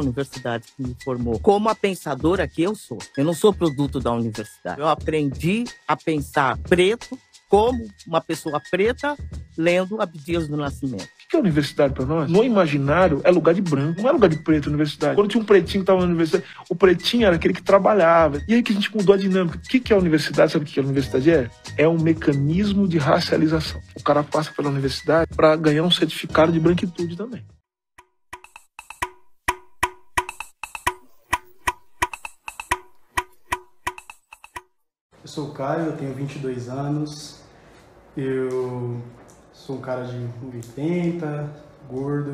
universidade que me formou como a pensadora que eu sou. Eu não sou produto da universidade. Eu aprendi a pensar preto como uma pessoa preta lendo Abdias do Nascimento. O que é universidade para nós? No imaginário é lugar de branco, não é lugar de preto na universidade. Quando tinha um pretinho que estava na universidade, o pretinho era aquele que trabalhava. E aí que a gente mudou a dinâmica. O que é a universidade? Sabe o que a universidade é? É um mecanismo de racialização. O cara passa pela universidade para ganhar um certificado de branquitude também. Eu sou o Caio, eu tenho 22 anos, eu sou um cara de 1,80, gordo,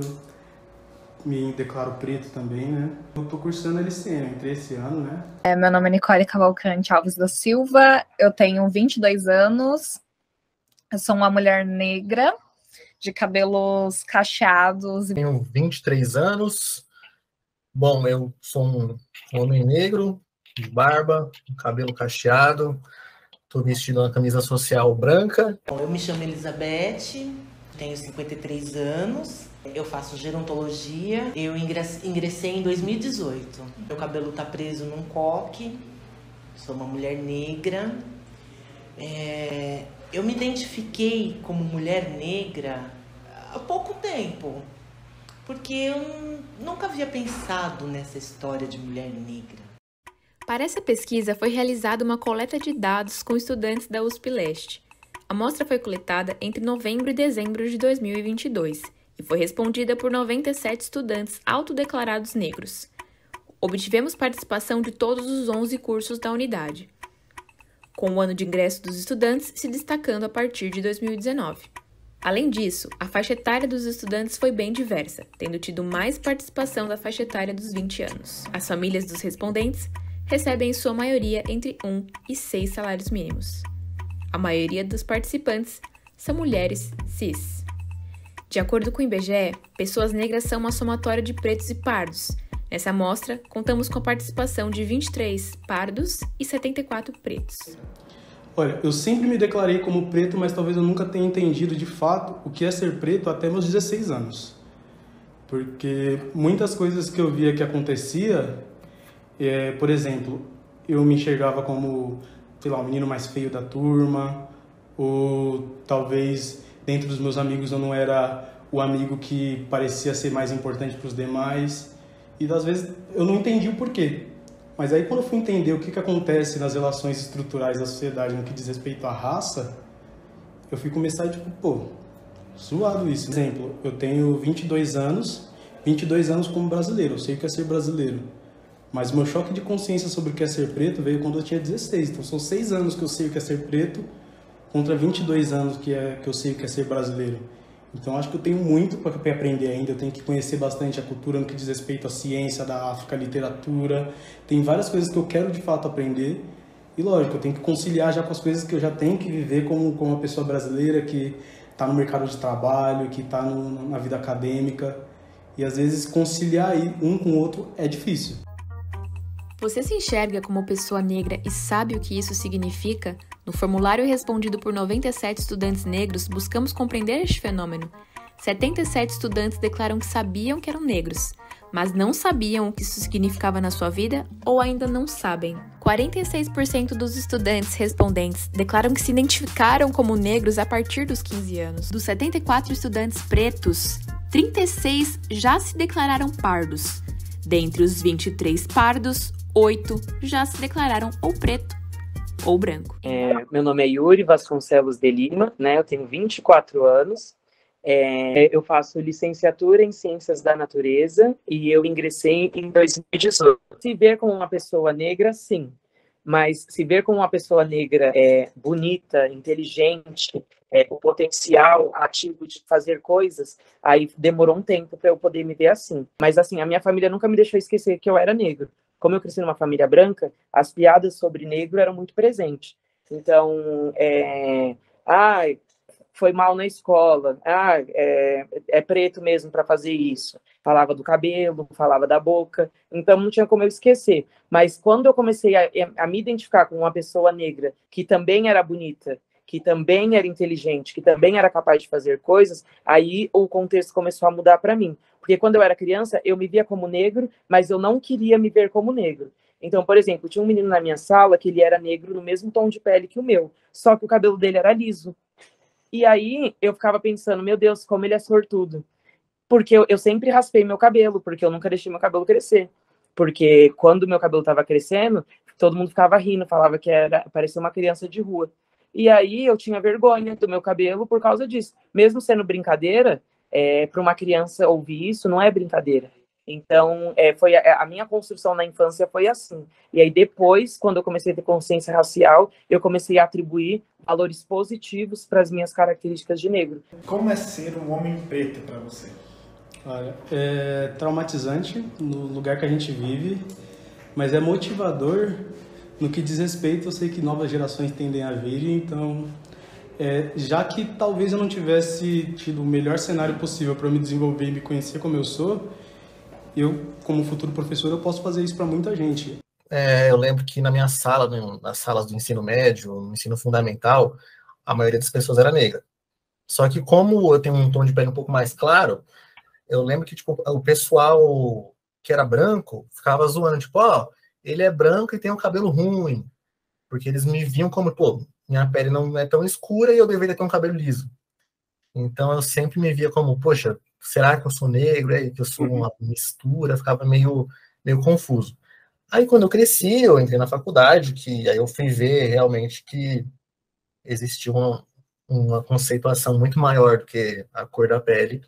me declaro preto também, né? Eu tô cursando LCM, eu entrei esse ano, né? Meu nome é Nicole Cavalcante Alves da Silva, eu tenho 22 anos, eu sou uma mulher negra, de cabelos cacheados. Tenho 23 anos, bom, eu sou um homem negro, de barba, cabelo cacheado, estou vestindo uma camisa social branca. Eu me chamo Elizabeth, tenho 53 anos, eu faço gerontologia, eu ingressei em 2018. Meu cabelo tá preso num coque, sou uma mulher negra. Eu me identifiquei como mulher negra há pouco tempo, porque eu nunca havia pensado nessa história de mulher negra. Para essa pesquisa, foi realizada uma coleta de dados com estudantes da USP Leste. A amostra foi coletada entre novembro e dezembro de 2022 e foi respondida por 97 estudantes autodeclarados negros. Obtivemos participação de todos os 11 cursos da unidade, com o ano de ingresso dos estudantes se destacando a partir de 2019. Além disso, a faixa etária dos estudantes foi bem diversa, tendo tido mais participação da faixa etária dos 20 anos. As famílias dos respondentes recebem em sua maioria entre 1 e 6 salários mínimos. A maioria dos participantes são mulheres cis. De acordo com o IBGE, pessoas negras são uma somatória de pretos e pardos. Nessa amostra, contamos com a participação de 23 pardos e 74 pretos. Olha, eu sempre me declarei como preto, mas talvez eu nunca tenha entendido de fato o que é ser preto até meus 16 anos. Porque muitas coisas que eu via que acontecia, por exemplo, eu me enxergava como, sei lá, o menino mais feio da turma, ou talvez dentro dos meus amigos eu não era o amigo que parecia ser mais importante para os demais. E às vezes eu não entendi o porquê. Mas aí quando eu fui entender o que acontece nas relações estruturais da sociedade no que diz respeito à raça, eu fui começar a zoado isso. Por exemplo, eu tenho 22 anos como brasileiro, eu sei o que é ser brasileiro. Mas o meu choque de consciência sobre o que é ser preto veio quando eu tinha 16. Então são 6 anos que eu sei o que é ser preto contra 22 anos que eu sei o que é ser brasileiro. Então acho que eu tenho muito para aprender ainda, eu tenho que conhecer bastante a cultura no que diz respeito à ciência da África, à literatura. Tem várias coisas que eu quero de fato aprender. E lógico, eu tenho que conciliar já com as coisas que eu já tenho que viver como uma pessoa brasileira que está no mercado de trabalho, que está na vida acadêmica. E às vezes conciliar um com o outro é difícil. Você se enxerga como pessoa negra e sabe o que isso significa? No formulário respondido por 97 estudantes negros, buscamos compreender este fenômeno. 77 estudantes declaram que sabiam que eram negros, mas não sabiam o que isso significava na sua vida ou ainda não sabem. 46% dos estudantes respondentes declaram que se identificaram como negros a partir dos 15 anos. Dos 74 estudantes pretos, 36 já se declararam pardos. Dentre os 23 pardos, 8 já se declararam ou preto ou branco. Meu nome é Yuri Vasconcelos de Lima, né? Eu tenho 24 anos. Eu faço licenciatura em Ciências da Natureza e eu ingressei em 2018. Se ver como uma pessoa negra, sim. Mas se ver como uma pessoa negra bonita, inteligente, o potencial ativo de fazer coisas, aí demorou um tempo para eu poder me ver assim. Mas assim, a minha família nunca me deixou esquecer que eu era negro. Como eu cresci numa família branca, as piadas sobre negro eram muito presentes. Então, foi mal na escola, é preto mesmo para fazer isso. Falava do cabelo, falava da boca, então não tinha como eu esquecer. Mas quando eu comecei a me identificar com uma pessoa negra que também era bonita, que também era inteligente, que também era capaz de fazer coisas, aí o contexto começou a mudar para mim. Porque quando eu era criança, eu me via como negro, mas eu não queria me ver como negro. Então, por exemplo, tinha um menino na minha sala que ele era negro no mesmo tom de pele que o meu, só que o cabelo dele era liso. E aí eu ficava pensando, meu Deus, como ele é sortudo. Porque eu sempre raspei meu cabelo, porque eu nunca deixei meu cabelo crescer. Porque quando meu cabelo estava crescendo, todo mundo ficava rindo, falava que parecia uma criança de rua. E aí eu tinha vergonha do meu cabelo por causa disso. Mesmo sendo brincadeira, para uma criança ouvir isso não é brincadeira. Então, foi a minha construção na infância foi assim. E aí depois, quando eu comecei a ter consciência racial, eu comecei a atribuir valores positivos para as minhas características de negro. Como é ser um homem preto para você? Olha, é traumatizante no lugar que a gente vive, mas é motivador no que diz respeito. Eu sei que novas gerações tendem a vir, então, já que talvez eu não tivesse tido o melhor cenário possível para me desenvolver e me conhecer como eu sou, eu, como futuro professor, eu posso fazer isso para muita gente. Eu lembro que na minha sala, nas salas do ensino médio, no ensino fundamental, a maioria das pessoas era negra. Só que como eu tenho um tom de pele um pouco mais claro, eu lembro que tipo, o pessoal que era branco ficava zoando, tipo, ele é branco e tem um cabelo ruim. Porque eles me viam como, pô, minha pele não é tão escura e eu deveria ter um cabelo liso. Então eu sempre me via como, poxa, será que eu sou negro? Que eu sou uma mistura? Ficava meio confuso. Aí quando eu cresci, eu entrei na faculdade, que aí eu fui ver realmente que existia uma conceituação muito maior do que a cor da pele.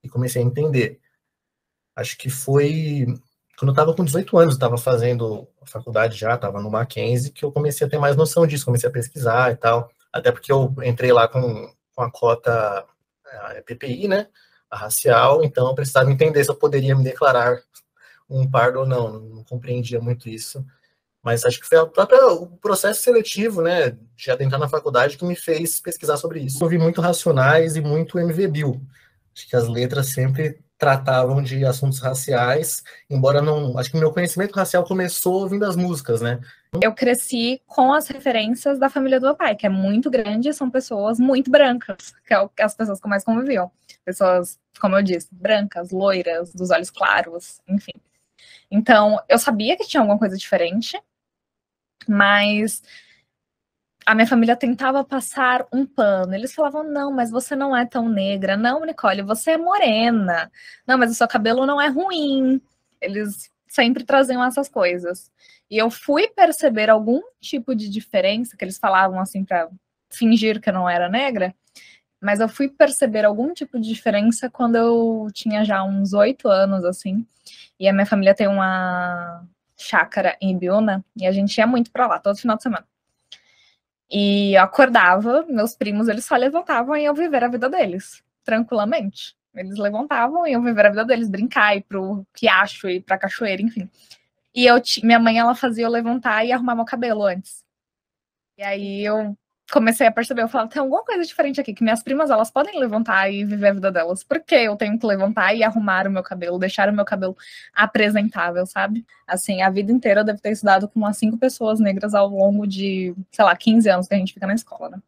E comecei a entender. Acho que foi quando eu estava com 18 anos, estava fazendo a faculdade já, estava no Mackenzie, que eu comecei a ter mais noção disso, comecei a pesquisar e tal. Até porque eu entrei lá com a cota PPI, né, a racial, então eu precisava entender se eu poderia me declarar um pardo ou não compreendia muito isso. Mas acho que foi o processo seletivo, né, de adentrar na faculdade que me fez pesquisar sobre isso. Eu vi muito Racionais e muito MV Bill. Acho que as letras sempre tratavam de assuntos raciais, embora não... Acho que o meu conhecimento racial começou ouvindo as músicas, né? Eu cresci com as referências da família do meu pai, que é muito grande, são pessoas muito brancas, que é as pessoas que mais conviviam. Pessoas, como eu disse, brancas, loiras, dos olhos claros, enfim. Então, eu sabia que tinha alguma coisa diferente, mas a minha família tentava passar um pano. Eles falavam, não, mas você não é tão negra. Não, Nicole, você é morena. Não, mas o seu cabelo não é ruim. Eles sempre traziam essas coisas. E eu fui perceber algum tipo de diferença, que eles falavam assim para fingir que eu não era negra, mas eu fui perceber algum tipo de diferença quando eu tinha já uns 8 anos, assim. E a minha família tem uma chácara em Ibiúna, e a gente ia muito para lá, todo final de semana. E eu acordava, meus primos, eles só levantavam e iam viver a vida deles, tranquilamente. Eles levantavam e iam viver a vida deles, brincar, ir pro riacho, ir pra cachoeira, enfim. E minha mãe, ela fazia eu levantar e arrumar meu cabelo antes. E aí eu comecei a perceber, eu falava, tem alguma coisa diferente aqui, que minhas primas, elas podem levantar e viver a vida delas. Por que eu tenho que levantar e arrumar o meu cabelo, deixar o meu cabelo apresentável, sabe? Assim, a vida inteira eu devo ter estudado com umas 5 pessoas negras ao longo de, sei lá, 15 anos que a gente fica na escola, né?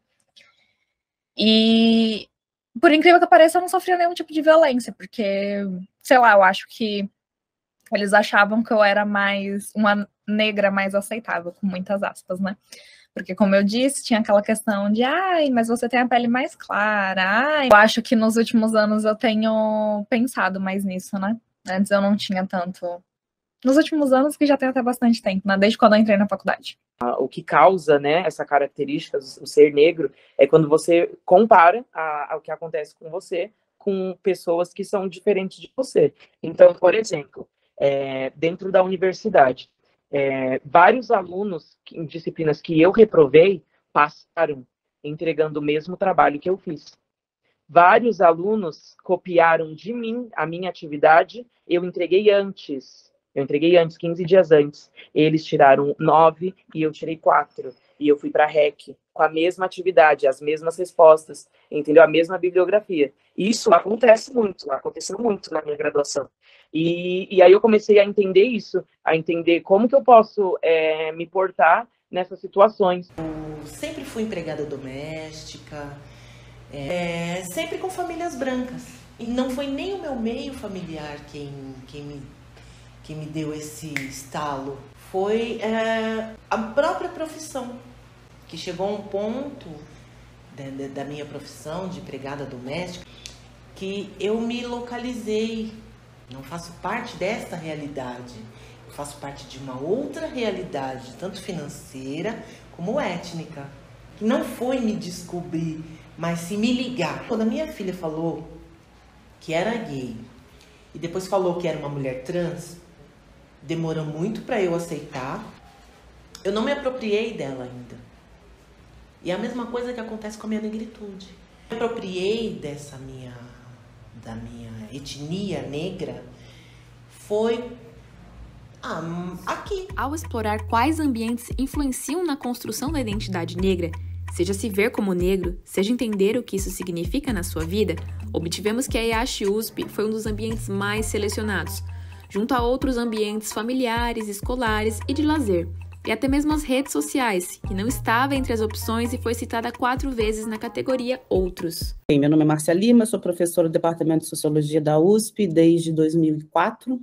E, por incrível que pareça, eu não sofria nenhum tipo de violência, porque, sei lá, eu acho que eles achavam que eu era uma negra mais aceitável, com muitas aspas, né? Porque, como eu disse, tinha aquela questão de, mas você tem a pele mais clara. Eu acho que nos últimos anos eu tenho pensado mais nisso, né? Antes eu não tinha tanto. Nos últimos anos, que já tem até bastante tempo, né? Desde quando eu entrei na faculdade. O que causa, né, essa característica, o ser negro, é quando você compara ao que acontece com você com pessoas que são diferentes de você. Então, por exemplo, dentro da universidade, vários alunos em disciplinas que eu reprovei passaram entregando o mesmo trabalho que eu fiz. Vários alunos copiaram de mim a minha atividade, eu entreguei antes, 15 dias antes. Eles tiraram 9 e eu tirei 4. E eu fui para a REC com a mesma atividade, as mesmas respostas, entendeu? A mesma bibliografia. Isso aconteceu muito na minha graduação. E aí eu comecei a entender isso, a entender como que eu posso me portar nessas situações. Eu sempre fui empregada doméstica, sempre com famílias brancas. E não foi nem o meu meio familiar quem me deu esse estalo. Foi a própria profissão, que chegou a um ponto da minha profissão de empregada doméstica que eu me localizei. Não faço parte desta realidade. Eu faço parte de uma outra realidade, tanto financeira como étnica. Que não foi me descobrir, mas se me ligar. Quando a minha filha falou que era gay e depois falou que era uma mulher trans, demorou muito para eu aceitar. Eu não me apropriei dela ainda. E é a mesma coisa que acontece com a minha negritude. Eu me apropriei da minha etnia negra foi aqui. Ao explorar quais ambientes influenciam na construção da identidade negra, seja se ver como negro, seja entender o que isso significa na sua vida, obtivemos que a IASH USP foi um dos ambientes mais selecionados, junto a outros ambientes familiares, escolares e de lazer, e até mesmo as redes sociais, que não estava entre as opções e foi citada 4 vezes na categoria Outros. Meu nome é Márcia Lima, sou professora do Departamento de Sociologia da USP desde 2004.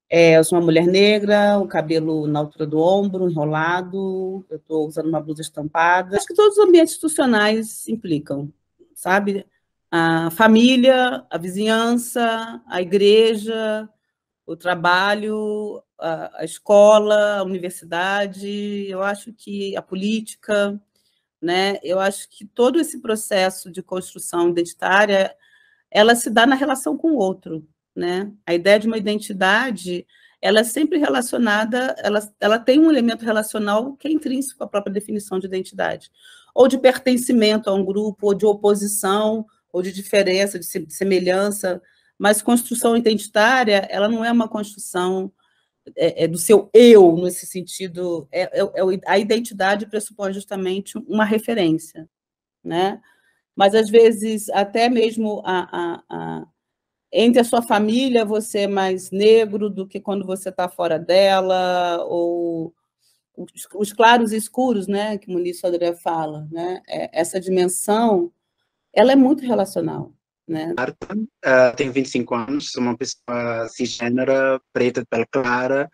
Eu sou uma mulher negra, o cabelo na altura do ombro, enrolado, eu estou usando uma blusa estampada. Acho que todos os ambientes institucionais implicam, sabe? A família, a vizinhança, a igreja, o trabalho, a escola, a universidade, eu acho que a política, né? Eu acho que todo esse processo de construção identitária, ela se dá na relação com o outro, né? A ideia de uma identidade, ela é sempre relacionada, ela tem um elemento relacional que é intrínseco à própria definição de identidade, ou de pertencimento a um grupo, ou de oposição, ou de diferença, de semelhança, mas construção identitária, ela não é uma construção do seu eu, nesse sentido, a identidade pressupõe justamente uma referência, né? Mas, às vezes, até mesmo entre a sua família, você é mais negro do que quando você está fora dela, ou os claros e escuros, né, que o Muniz Sodré fala, né? Essa dimensão, ela é muito relacional, né? Tenho 25 anos, sou uma pessoa cisgênera, preta de pele clara.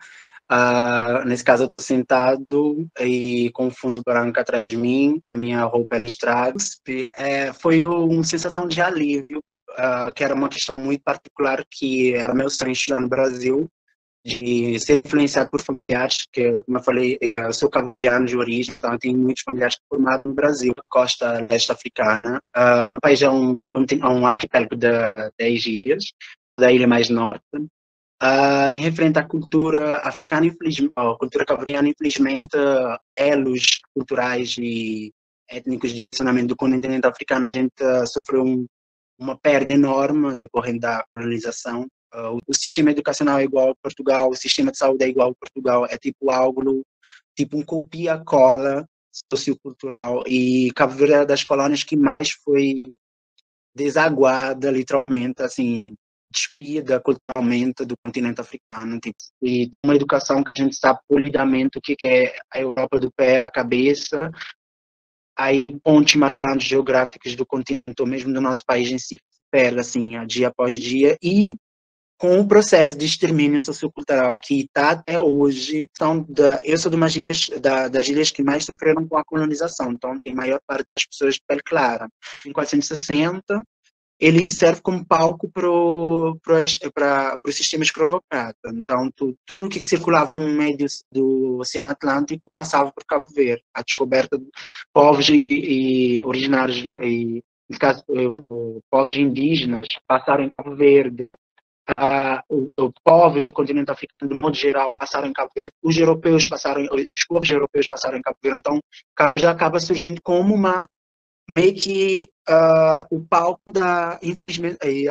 Nesse caso, eu estou sentado e com um fundo branco atrás de mim, minha roupa é listrada. Foi uma sensação de alívio, que era uma questão muito particular, que era meu sonho estudar no Brasil, de ser influenciado por familiares, que, como eu falei, eu sou cabo-verdiano de origem, então eu tenho muitos familiares formados no Brasil, costa leste africana. O país é um arquipélago de 10 ilhas, da ilha mais norte. Referente à cultura africana, infelizmente, a cultura cabo-verdiana, infelizmente, elos culturais e étnicos de funcionamento do continente africano, a gente sofreu uma perda enorme decorrente da colonização. O sistema educacional é igual a Portugal, o sistema de saúde é igual a Portugal, é tipo algo, tipo um copia-cola sociocultural, e Cabo Verde é das colônias que mais foi desaguada, literalmente, assim, despida culturalmente do continente africano, tipo, e uma educação que a gente sabe polidamente o que é a Europa do pé à cabeça, aí pontos marcantes geográficos do continente, ou mesmo do nosso país em si, perde, assim, dia após dia, e com o processo de extermínio sociocultural que está até hoje, eu sou de uma das ilhas que mais sofreram com a colonização, então tem maior parte das pessoas de pele clara. Em 460, ele serve como palco para os sistemas escravocratas. Então, tudo que circulava no meio do Oceano Atlântico passava por Cabo Verde. A descoberta de povos e originários, no caso, povos indígenas, passaram em Cabo Verde. O povo do continente africano, de modo geral, passaram em Cabo Verde. Os povos europeus passaram em Cabo Verde. Então, já acaba surgindo como meio que o palco da,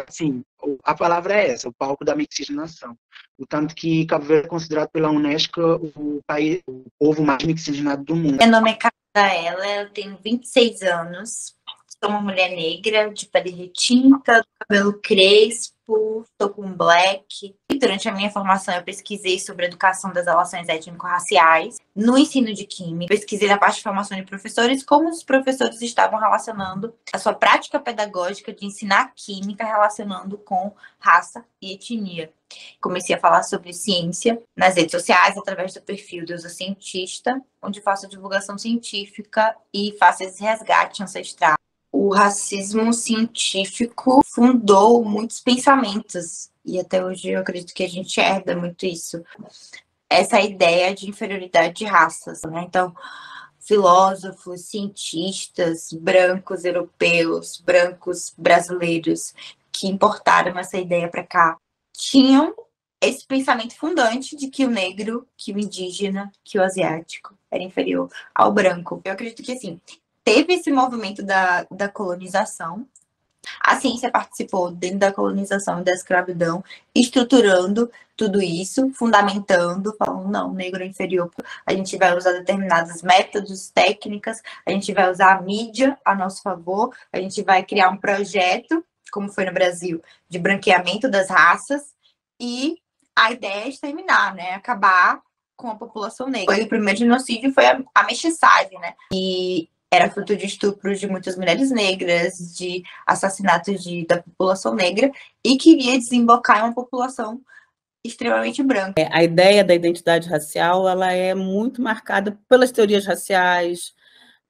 assim, a palavra é essa, o palco da mixigenação. O tanto que Cabo Verde é considerado pela Unesco o povo mais mixigenado do mundo. Meu nome é Rafaela, eu tenho 26 anos, Sou uma mulher negra, de pele retinta, cabelo crespo, tô com black. E durante a minha formação eu pesquisei sobre a educação das relações étnico-raciais no ensino de química. Pesquisei na parte de formação de professores como os professores estavam relacionando a sua prática pedagógica de ensinar química relacionando com raça e etnia. Comecei a falar sobre ciência nas redes sociais através do perfil Deusa Cientista, onde faço divulgação científica e faço esse resgate ancestral. O racismo científico fundou muitos pensamentos, e até hoje eu acredito que a gente herda muito isso. Essa ideia de inferioridade de raças, né? Então, filósofos, cientistas, brancos europeus, brancos brasileiros, que importaram essa ideia para cá, tinham esse pensamento fundante de que o negro, que o indígena, que o asiático era inferior ao branco. Eu acredito que, assim, teve esse movimento da colonização. A ciência participou dentro da colonização e da escravidão, estruturando tudo isso, fundamentando, falando, não, negro é inferior. A gente vai usar determinados métodos, técnicas, a gente vai usar a mídia a nosso favor, a gente vai criar um projeto, como foi no Brasil, de branqueamento das raças, e a ideia é exterminar, né? Acabar com a população negra. O primeiro genocídio foi a mestiçagem, né? E era fruto de estupros de muitas mulheres negras, de assassinatos da população negra, e queria desembocar em uma população extremamente branca. A ideia da identidade racial, ela é muito marcada pelas teorias raciais,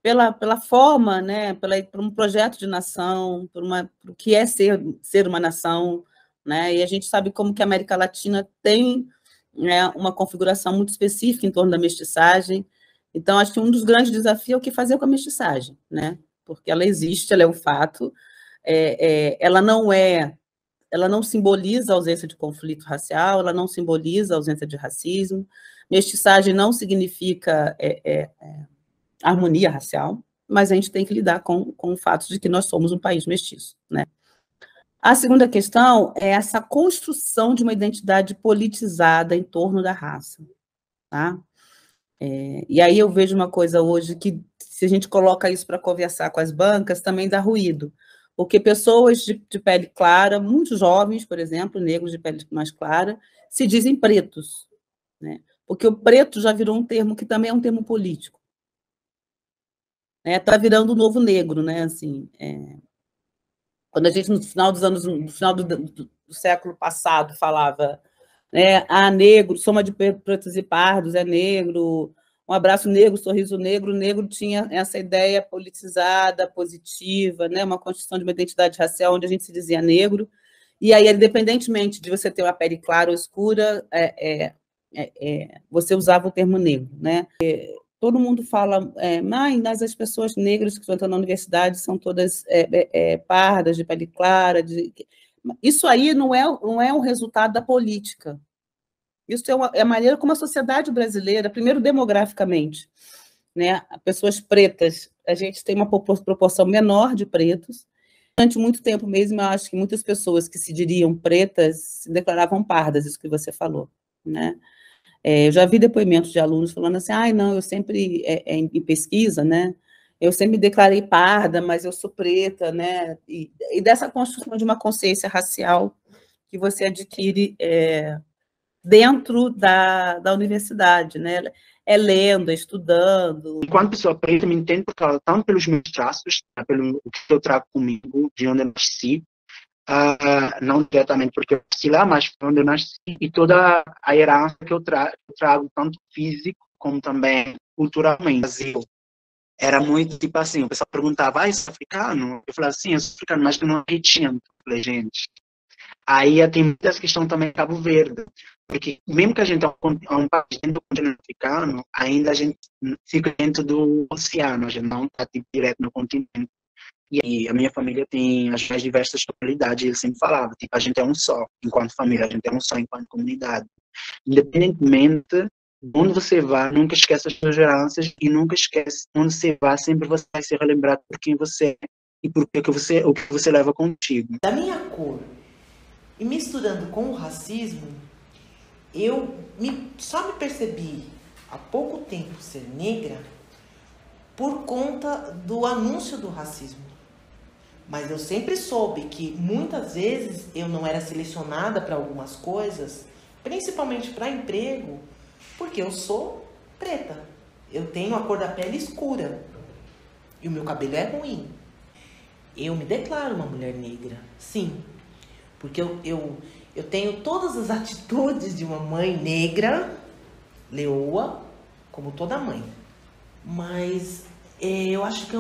pela forma, né, por um projeto de nação, por o que é ser uma nação, né, e a gente sabe como que a América Latina tem, né, uma configuração muito específica em torno da mestiçagem. Então, acho que um dos grandes desafios é o que fazer com a mestiçagem, né? Porque ela existe, ela é um fato, ela não simboliza a ausência de conflito racial, ela não simboliza a ausência de racismo, mestiçagem não significa harmonia racial, mas a gente tem que lidar com o fato de que nós somos um país mestiço, né? A segunda questão é essa construção de uma identidade politizada em torno da raça, tá? E aí eu vejo uma coisa hoje que, se a gente coloca isso para conversar com as bancas, também dá ruído, porque pessoas de pele clara, muito jovens, por exemplo, negros de pele mais clara, se dizem pretos, né? Porque o preto já virou um termo que também é um termo político. Está virando o novo negro, né? Assim, quando a gente, no final do século passado, falava, né, negro, soma de pretos e pardos, é negro, um abraço negro, sorriso negro, o negro tinha essa ideia politizada, positiva, né, uma construção de uma identidade racial onde a gente se dizia negro, e aí, independentemente de você ter uma pele clara ou escura, você usava o termo negro, né? Todo mundo fala, mas as pessoas negras que estão na universidade são todas pardas, de pele clara. Isso aí não é um resultado da política. Isso é a maneira como a sociedade brasileira, primeiro demograficamente, né? Pessoas pretas, a gente tem uma proporção menor de pretos. Durante muito tempo mesmo, eu acho que muitas pessoas que se diriam pretas se declaravam pardas, isso que você falou, né? Eu já vi depoimentos de alunos falando assim, não, eu sempre, em pesquisa, né, eu sempre me declarei parda, mas eu sou preta, né, e dessa construção de uma consciência racial que você adquire dentro da universidade, né, lendo, estudando. Enquanto pessoa preta, me entendo tanto pelos meus traços, pelo que eu trago comigo, de onde eu nasci, não diretamente porque eu nasci lá, mas onde eu nasci, e toda a herança que eu trago, tanto físico como também culturalmente. Brasil era muito tipo assim, o pessoal perguntava, você é africano? Eu falava, sim, eu sou africano, mas não é retinto. Eu falei, gente. Aí tem muitas questões também em Cabo Verde, porque mesmo que a gente é um país dentro do continente africano, ainda a gente fica dentro do oceano, a gente não está tipo, direto no continente. E a minha família tem as mais diversas tonalidades, ele sempre falava, tipo, a gente é um só, enquanto família, a gente é um só enquanto comunidade. Independentemente de onde você vá, nunca esqueça as suas heranças e nunca esquece onde você vá, sempre você vai ser relembrado por quem você é e por o que você leva contigo. Da minha cor, e misturando com o racismo, eu só me percebi há pouco tempo ser negra por conta do anúncio do racismo. Mas eu sempre soube que muitas vezes eu não era selecionada para algumas coisas, principalmente para emprego, porque eu sou preta. Eu tenho a cor da pele escura e o meu cabelo é ruim. Eu me declaro uma mulher negra, sim, porque eu tenho todas as atitudes de uma mãe negra, leoa, como toda mãe. Mas eu acho que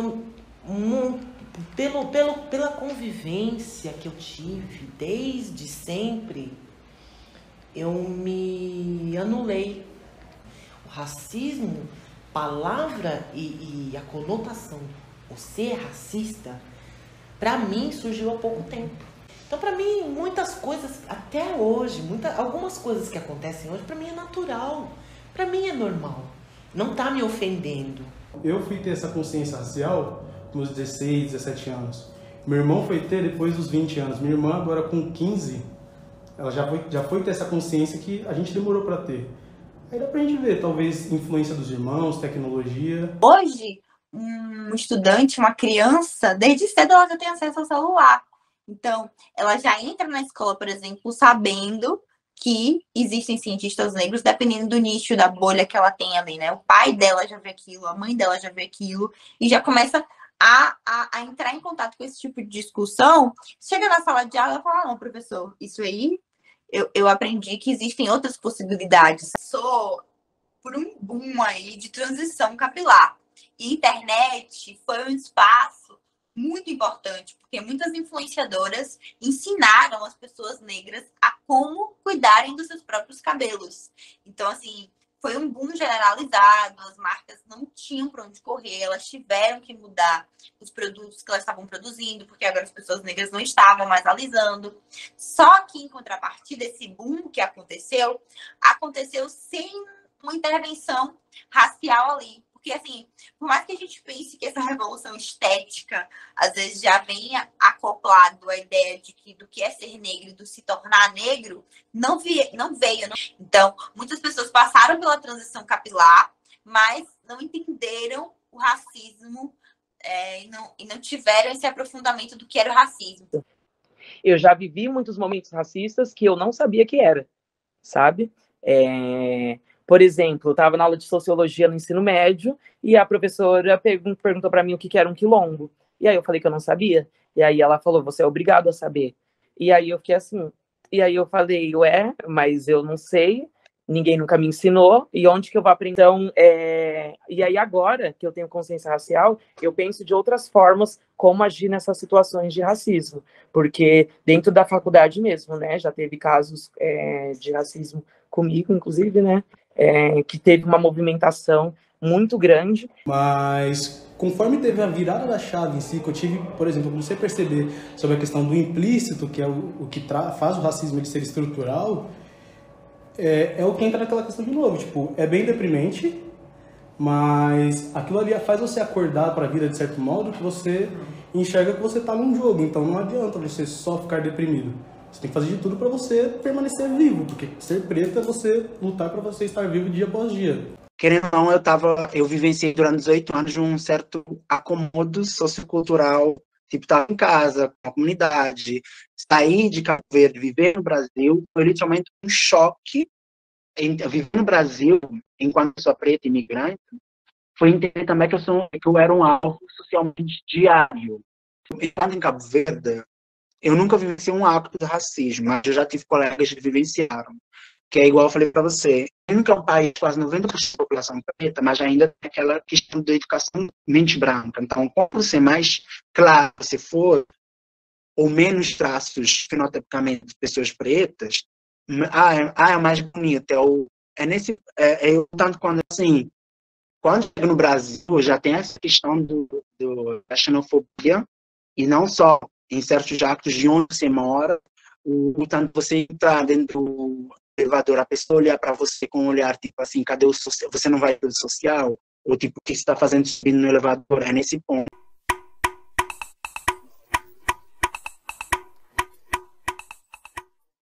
pela convivência que eu tive desde sempre, eu me anulei. O racismo, palavra e a conotação, o ser racista, para mim surgiu há pouco tempo. Então, para mim, muitas coisas, até hoje, algumas coisas que acontecem hoje, para mim é natural, para mim é normal, não tá me ofendendo. Eu fui ter essa consciência racial nos 16, 17 anos. Meu irmão foi ter depois dos 20 anos. Minha irmã, agora com 15, ela já foi ter essa consciência que a gente demorou para ter. Aí dá pra gente ver, talvez, influência dos irmãos, tecnologia. Hoje, um estudante, uma criança, desde cedo ela já tem acesso ao celular. Então, ela já entra na escola, por exemplo, sabendo que existem cientistas negros, dependendo do nicho, da bolha que ela tem ali, né? O pai dela já vê aquilo, a mãe dela já vê aquilo, e já começa a entrar em contato com esse tipo de discussão. Chega na sala de aula e fala, não, professor, isso aí, eu aprendi que existem outras possibilidades. Sou por um boom aí de transição capilar. E internet foi um espaço muito importante, porque muitas influenciadoras ensinaram as pessoas negras a como cuidarem dos seus próprios cabelos. Então, assim, foi um boom generalizado, as marcas não tinham para onde correr, elas tiveram que mudar os produtos que elas estavam produzindo, porque agora as pessoas negras não estavam mais alisando. Só que, em contrapartida, esse boom que aconteceu sem uma intervenção racial ali. Porque, assim, por mais que a gente pense que essa revolução estética, às vezes, já venha acoplado à ideia do que é ser negro e do se tornar negro, não veio. Então, muitas pessoas passaram pela transição capilar, mas não entenderam o racismo e não tiveram esse aprofundamento do que era o racismo. Eu já vivi muitos momentos racistas que eu não sabia que era, sabe? Por exemplo, eu estava na aula de sociologia no ensino médio e a professora perguntou para mim o que era um quilombo. E aí eu falei que eu não sabia. E aí ela falou, você é obrigado a saber. E aí eu fiquei assim. E aí eu falei, mas eu não sei, ninguém nunca me ensinou, e onde que eu vou aprender? Então, e aí agora que eu tenho consciência racial, eu penso de outras formas como agir nessas situações de racismo. Porque dentro da faculdade mesmo, né, já teve casos de racismo comigo, inclusive, né, que teve uma movimentação muito grande. Mas conforme teve a virada da chave em si, que eu tive, por exemplo, comecei a perceber sobre a questão do implícito, que é o que faz o racismo de ser estrutural, é o que entra naquela questão de novo. Tipo, é bem deprimente, mas aquilo ali faz você acordar para a vida de certo modo, que você enxerga que você está num jogo. Então não adianta você só ficar deprimido. Você tem que fazer de tudo para você permanecer vivo, porque ser preta é você lutar para você estar vivo dia após dia. Querendo ou não, eu vivenciei durante 18 anos um certo acomodo sociocultural, tipo, estar em casa, com a comunidade, sair de Cabo Verde, viver no Brasil, foi literalmente um choque. Viver no Brasil, enquanto pessoa preta imigrante, foi entender também que eu era um alvo socialmente diário. Estando em Cabo Verde, eu nunca vivenciei um acto de racismo, mas eu já tive colegas que vivenciaram. Que é igual eu falei para você, ainda é um país quase 90% da população preta, mas ainda tem aquela questão da educação mente branca. Então, quanto você mais claro você for, ou menos traços fenotipicamente de pessoas pretas, é mais bonito. Tanto quando assim, quando chega no Brasil, já tem essa questão da xenofobia, e não só em certos actos de onde você mora, o tanto você entrar dentro do elevador, a pessoa olhar para você com um olhar tipo assim, cadê o social? Você não vai pelo social? Ou tipo, o que você está fazendo subindo no elevador? É nesse ponto.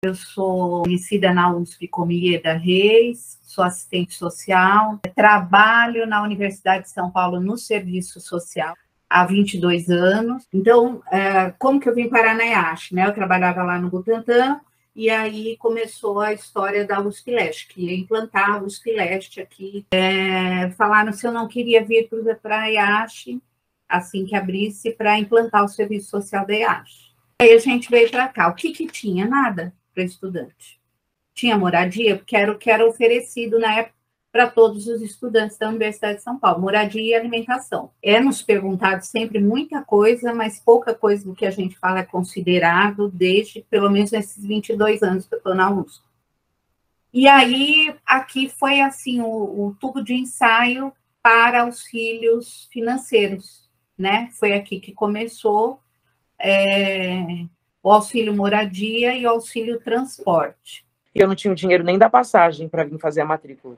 Eu sou conhecida na USP como Ieda Reis, sou assistente social, trabalho na Universidade de São Paulo no serviço social. há 22 anos. Então, como que eu vim parar na IASH, né? Eu trabalhava lá no Butantan, e aí começou a história da USP Leste, que ia implantar a USP Leste aqui. Falaram se eu não queria vir para a IASH, assim que abrisse, para implantar o serviço social da IASH. Aí a gente veio para cá. O que tinha? Nada para estudante. Tinha moradia, porque era o que era oferecido na época para todos os estudantes da Universidade de São Paulo, moradia e alimentação. É nos perguntado sempre muita coisa, mas pouca coisa do que a gente fala é considerado desde, pelo menos, esses 22 anos que eu estou na USP. E aí, aqui foi, assim, o tubo de ensaio para auxílios financeiros, né? Foi aqui que começou o auxílio moradia e o auxílio transporte. Eu não tinha o dinheiro nem da passagem para vir fazer a matrícula.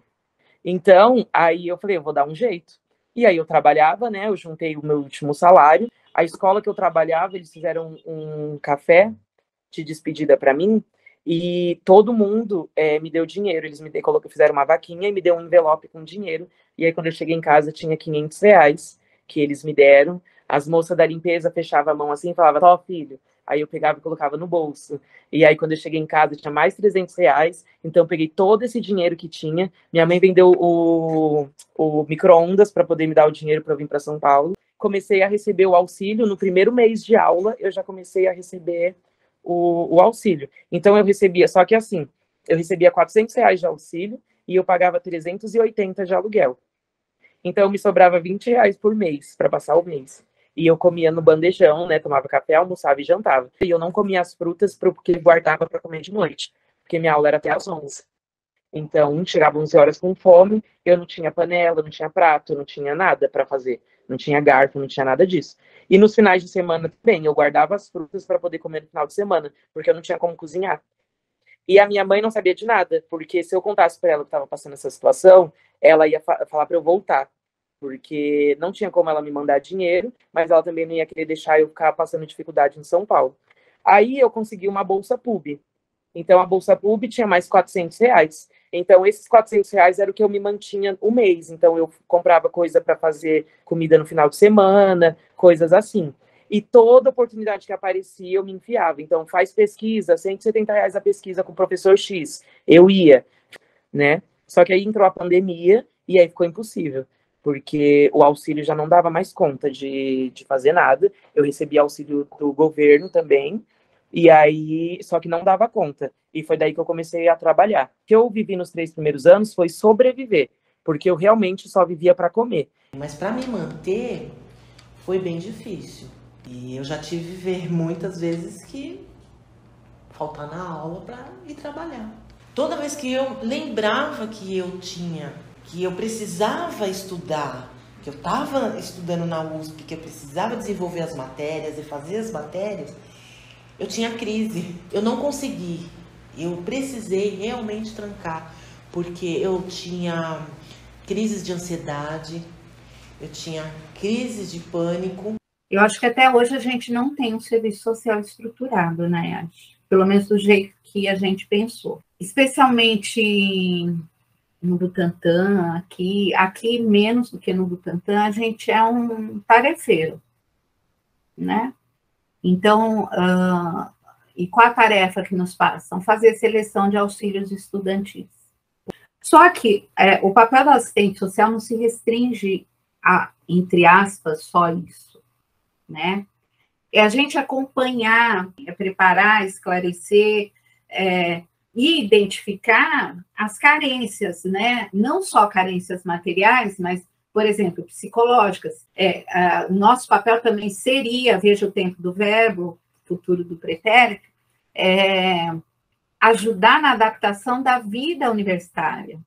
Então, aí eu falei, eu vou dar um jeito. E aí eu trabalhava, né? Eu juntei o meu último salário. A escola que eu trabalhava, eles fizeram um café de despedida para mim e todo mundo me deu dinheiro. Eles fizeram uma vaquinha e me deu um envelope com dinheiro. E aí, quando eu cheguei em casa, tinha R$500 que eles me deram. As moças da limpeza fechavam a mão assim e falavam, ó, filho. Aí eu pegava e colocava no bolso. E aí, quando eu cheguei em casa, tinha mais R$300. Então, eu peguei todo esse dinheiro que tinha. Minha mãe vendeu o micro-ondas para poder me dar o dinheiro para eu vir para São Paulo. Comecei a receber o auxílio. No primeiro mês de aula, eu já comecei a receber o auxílio. Então, eu recebia... Só que, assim, eu recebia R$400 de auxílio e eu pagava 380 de aluguel. Então, me sobrava R$20 por mês para passar o mês. E eu comia no bandejão, né? Tomava café, almoçava e jantava. E eu não comia as frutas porque guardava para comer de noite, porque minha aula era até às 11. Então, chegava 11 horas com fome, eu não tinha panela, não tinha prato, não tinha nada para fazer. Não tinha garfo, não tinha nada disso. E nos finais de semana também, eu guardava as frutas para poder comer no final de semana, porque eu não tinha como cozinhar. E a minha mãe não sabia de nada, porque se eu contasse para ela que estava passando essa situação, ela ia falar para eu voltar. Porque não tinha como ela me mandar dinheiro, mas ela também não ia querer deixar eu ficar passando dificuldade em São Paulo. Aí eu consegui uma bolsa PUB. Então a bolsa PUB tinha mais R$400. Então esses R$400 era o que eu me mantinha o mês. Então eu comprava coisa para fazer comida no final de semana, coisas assim. E toda oportunidade que aparecia eu me enfiava. Então faz pesquisa, R$170 a pesquisa com o professor X. Eu ia, né? Só que aí entrou a pandemia e aí ficou impossível. Porque o auxílio já não dava mais conta de fazer nada. Eu recebia auxílio do governo também, e aí, só que não dava conta. E foi daí que eu comecei a trabalhar. O que eu vivi nos 3 primeiros anos foi sobreviver, porque eu realmente só vivia para comer. Mas para me manter, foi bem difícil. E eu já tive ver muitas vezes que faltar na aula para ir trabalhar. Toda vez que eu lembrava que eu precisava estudar, que eu estava estudando na USP, que eu precisava desenvolver as matérias e fazer as matérias, eu tinha crise. Eu não consegui. Eu precisei realmente trancar, porque eu tinha crises de ansiedade, eu tinha crises de pânico. Eu acho que até hoje a gente não tem um serviço social estruturado, né? Pelo menos do jeito que a gente pensou. Especialmente no Butantan, aqui menos do que no Butantan, a gente é um tarefeiro, né? Então, e qual a tarefa que nos passam? Fazer seleção de auxílios estudantis. Só que o papel do assistente social não se restringe a, entre aspas, só isso, né? É a gente acompanhar, preparar, esclarecer, e identificar as carências, né? Não só carências materiais, mas, por exemplo, psicológicas. O nosso papel também seria, veja o tempo do verbo, futuro do pretérito, ajudar na adaptação da vida universitária.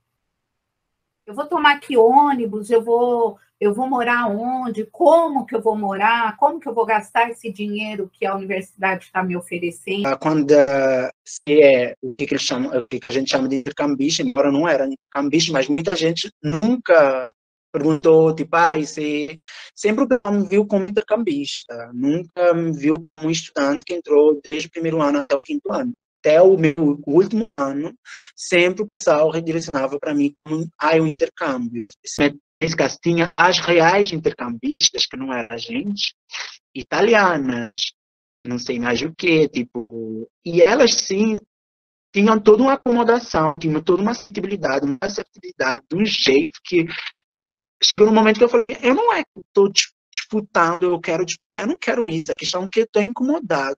Eu vou tomar que ônibus, eu vou morar onde, como que eu vou morar, como que eu vou gastar esse dinheiro que a universidade está me oferecendo. Quando o que a gente chama de intercambista, embora não era intercambista, mas muita gente nunca perguntou, tipo, sempre me viu como intercambista, nunca me viu como estudante que entrou desde o primeiro ano até o 5º ano. Até o meu último ano, sempre o pessoal redirecionava para mim como um intercâmbio. nesse caso, tinha as reais intercambistas, que não era a gente, italianas, não sei mais o que, tipo, e elas sim tinham toda uma acomodação, tinham toda uma sensibilidade, uma assertividade, de um jeito que chegou no momento que eu falei, eu não é que estou disputando, eu não quero isso, a questão é que eu estou incomodado.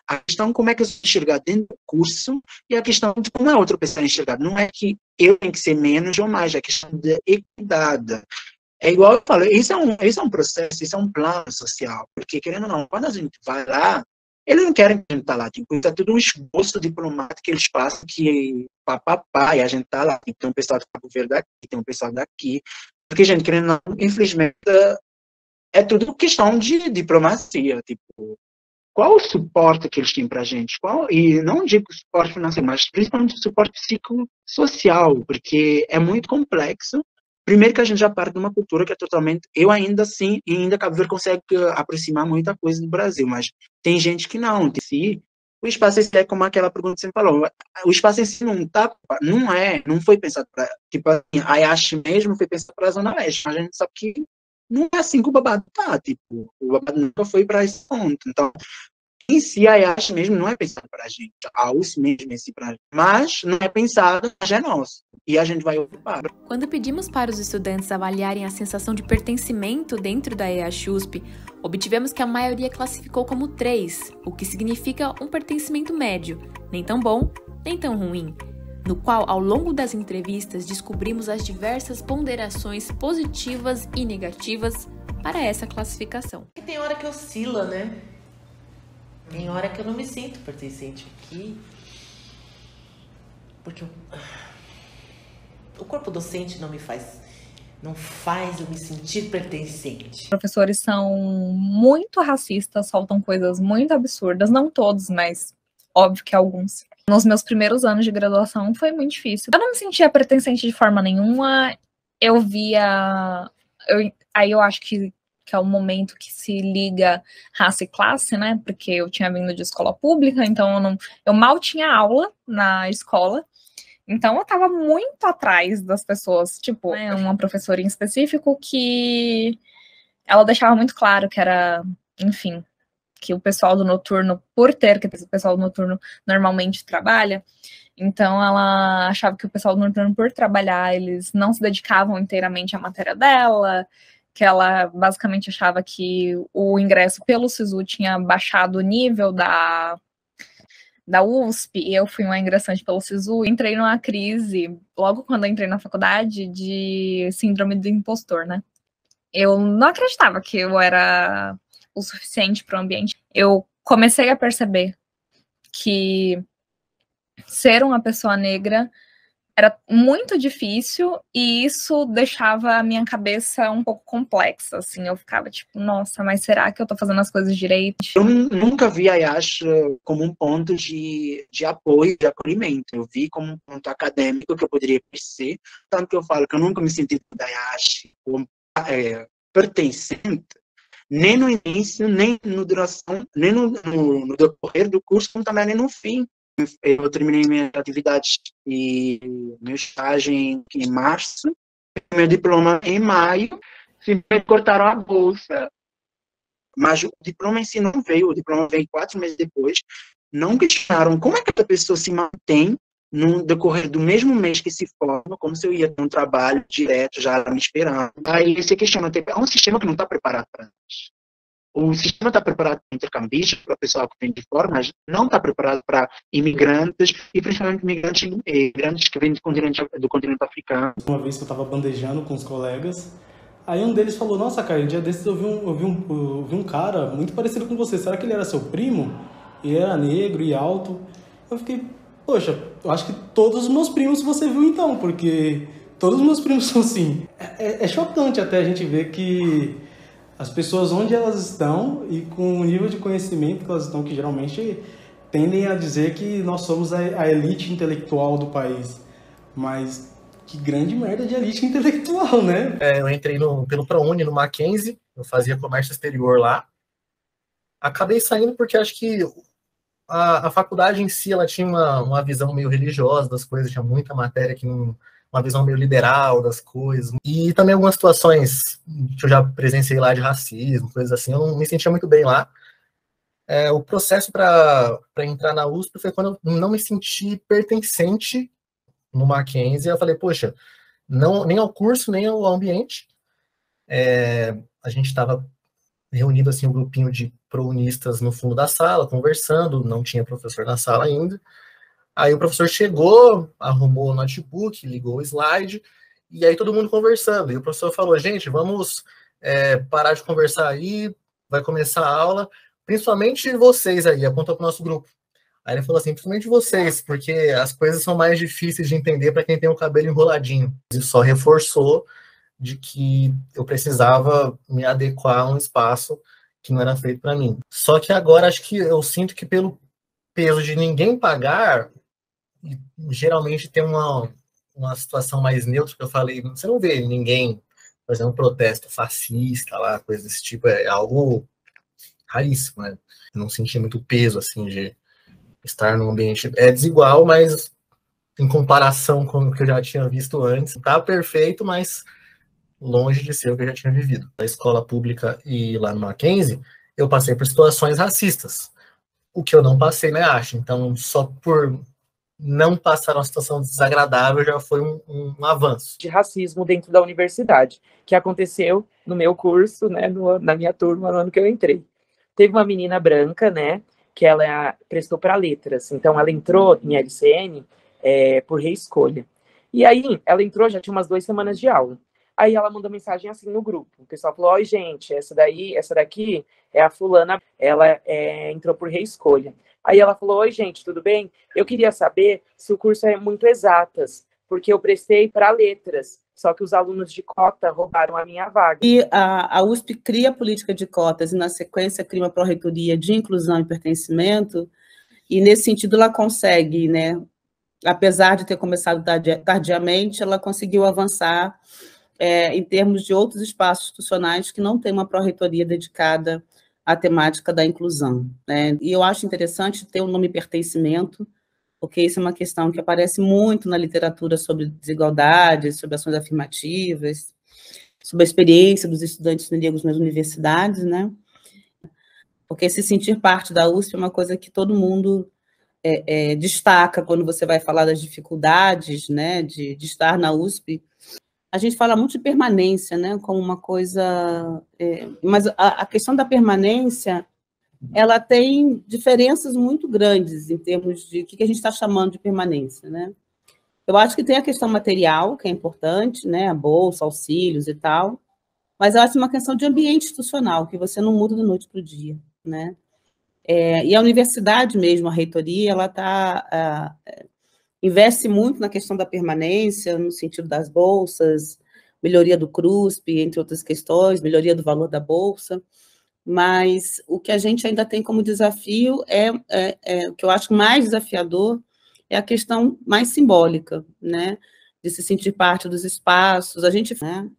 A questão é como é que eu sou enxergado dentro do curso e a questão de como a outra pessoa é enxergada. Não é que eu tenho que ser menos ou mais, é a questão da equidade. É igual eu falo, isso é um processo, isso é um plano social, porque querendo ou não, quando a gente vai lá, eles não querem que a gente tá lá, tipo, isso é tudo um esboço diplomático que eles passam, que papapá, e a gente tá lá, tem um pessoal de Cabo Verde daqui, tem um pessoal daqui, porque, gente, querendo ou não, infelizmente, é tudo questão de diplomacia, tipo, qual o suporte que eles têm pra gente? E não digo suporte financeiro, mas principalmente suporte psicossocial, porque é muito complexo. Primeiro que a gente já parte de uma cultura que é totalmente... Eu ainda assim, ainda Cabo Verde consegue aproximar muita coisa do Brasil, mas tem gente que não. O espaço em si é como aquela pergunta que você falou. O espaço em si não foi pensado para... Tipo, a IASH mesmo foi pensado para a Zona Leste, mas a gente sabe que não é assim que o babado tá, tipo, o babado nunca foi para esse ponto. Então, em si, a IASH mesmo não é pensada para a gente, a USP mesmo é assim para a gente, mas não é pensada, mas é nosso, e a gente vai ocupar. Quando pedimos para os estudantes avaliarem a sensação de pertencimento dentro da EASH-USP, obtivemos que a maioria classificou como 3, o que significa um pertencimento médio, nem tão bom, nem tão ruim, no qual, ao longo das entrevistas, descobrimos as diversas ponderações positivas e negativas para essa classificação. Tem hora que oscila, né? Tem hora que eu não me sinto pertencente aqui, porque o corpo docente não faz eu me sentir pertencente. Os professores são muito racistas, soltam coisas muito absurdas, não todos, mas óbvio que alguns. Nos meus primeiros anos de graduação foi muito difícil. Eu não me sentia pertencente de forma nenhuma, eu via... Aí eu acho que é o momento que se liga raça e classe, né? Porque eu tinha vindo de escola pública, então eu mal tinha aula na escola. Então eu tava muito atrás das pessoas, tipo, né, uma professora em específico que ela deixava muito claro que era, enfim, que o pessoal do noturno, que o pessoal do noturno normalmente trabalha, então ela achava que o pessoal do noturno, por trabalhar, eles não se dedicavam inteiramente à matéria dela, que ela basicamente achava que o ingresso pelo SISU tinha baixado o nível da USP, e eu fui uma ingressante pelo SISU, entrei numa crise, logo quando eu entrei na faculdade, de síndrome do impostor, né? Eu não acreditava que eu era o suficiente para o ambiente. Eu comecei a perceber que ser uma pessoa negra era muito difícil e isso deixava a minha cabeça um pouco complexa, assim, eu ficava tipo, nossa, mas será que eu tô fazendo as coisas direito? Eu nunca vi a IASH como um ponto de apoio, de acolhimento, eu vi como um ponto acadêmico que eu poderia ser, tanto que eu falo que eu nunca me senti da IASH como pertencente, nem no início, nem no duração, nem no decorrer do curso, como também nem no fim. Eu terminei minhas atividades e meu estágio em março, meu diploma em maio, simplesmente cortaram a bolsa, mas o diploma em si não veio, o diploma veio 4 meses depois, não questionaram como é que a pessoa se mantém no decorrer do mesmo mês que se forma, como se eu ia ter um trabalho direto já me esperando. Aí você questiona, é um sistema que não está preparado para nós. O sistema está preparado para intercambistas, para o pessoal que vem de fora, mas não está preparado para imigrantes, e principalmente imigrantes que vêm do continente africano. Uma vez que eu estava bandejando com os colegas, aí um deles falou, nossa, cara, um dia desses eu vi um cara muito parecido com você, será que ele era seu primo? Ele era negro e alto. Eu fiquei, poxa, eu acho que todos os meus primos você viu então, porque todos os meus primos são assim. É chocante até a gente ver que as pessoas onde elas estão e com o nível de conhecimento que elas estão, que geralmente tendem a dizer que nós somos a elite intelectual do país. Mas que grande merda de elite intelectual, né? Eu entrei pelo ProUni, no Mackenzie, eu fazia comércio exterior lá. Acabei saindo porque acho que a faculdade em si, ela tinha uma visão meio religiosa das coisas, tinha muita matéria que não uma visão meio liberal das coisas. E também algumas situações que eu já presenciei lá de racismo, coisas assim, eu não me sentia muito bem lá. O processo para entrar na USP foi quando eu não me senti pertencente no Mackenzie. Eu falei, poxa, não, nem ao curso, nem ao ambiente. A gente estava reunido, assim, um grupinho de prounistas no fundo da sala, conversando, não tinha professor na sala ainda. Aí o professor chegou, arrumou o notebook, ligou o slide, e aí todo mundo conversando. E o professor falou, gente, vamos parar de conversar aí, vai começar a aula, principalmente vocês aí, apontou para o nosso grupo. Aí ele falou assim, principalmente vocês, porque as coisas são mais difíceis de entender para quem tem o cabelo enroladinho. Isso só reforçou de que eu precisava me adequar a um espaço que não era feito para mim. Só que agora acho que eu sinto que pelo peso de ninguém pagar, geralmente tem uma situação mais neutra, que eu falei, você não vê ninguém fazendo um protesto fascista lá, coisa desse tipo, é algo raríssimo, né? Eu não senti muito peso, assim, de estar num ambiente... É desigual, mas em comparação com o que eu já tinha visto antes, tá perfeito, mas longe de ser o que eu já tinha vivido. Na escola pública e lá no Mackenzie, eu passei por situações racistas, o que eu não passei na EASH. Então, só por não passar uma situação desagradável já foi um avanço. De racismo dentro da universidade, que aconteceu no meu curso, né, na minha turma, no ano que eu entrei. Teve uma menina branca, né, que ela prestou para letras, então ela entrou em LCN por reescolha. E aí, ela entrou, já tinha umas 2 semanas de aula. Aí ela mandou mensagem assim no grupo. O pessoal falou, oi, gente, essa daqui é a fulana, ela entrou por reescolha. Aí ela falou, oi, gente, tudo bem? Eu queria saber se o curso é muito exatas, porque eu prestei para letras, só que os alunos de cota roubaram a minha vaga. E a USP cria a política de cotas e, na sequência, cria uma pró-reitoria de inclusão e pertencimento, e, nesse sentido, ela consegue, né, apesar de ter começado tardiamente, ela conseguiu avançar em termos de outros espaços institucionais que não têm uma pró-reitoria dedicada à temática da inclusão, né? E eu acho interessante ter o nome pertencimento, porque isso é uma questão que aparece muito na literatura sobre desigualdades, sobre ações afirmativas, sobre a experiência dos estudantes negros nas universidades, né? Porque se sentir parte da USP é uma coisa que todo mundo destaca quando você vai falar das dificuldades, né, de estar na USP. A gente fala muito de permanência, né, como uma coisa... mas a questão da permanência, ela tem diferenças muito grandes em termos de o que a gente está chamando de permanência, né? Eu acho que tem a questão material, que é importante, né, a bolsa, auxílios e tal, mas eu acho uma questão de ambiente institucional, que você não muda da noite para o dia, né? E a universidade mesmo, a reitoria, ela investe muito na questão da permanência, no sentido das bolsas, melhoria do CRUSP, entre outras questões, melhoria do valor da bolsa, mas o que a gente ainda tem como desafio o que eu acho mais desafiador é a questão mais simbólica, né, de se sentir parte dos espaços. A gente, né,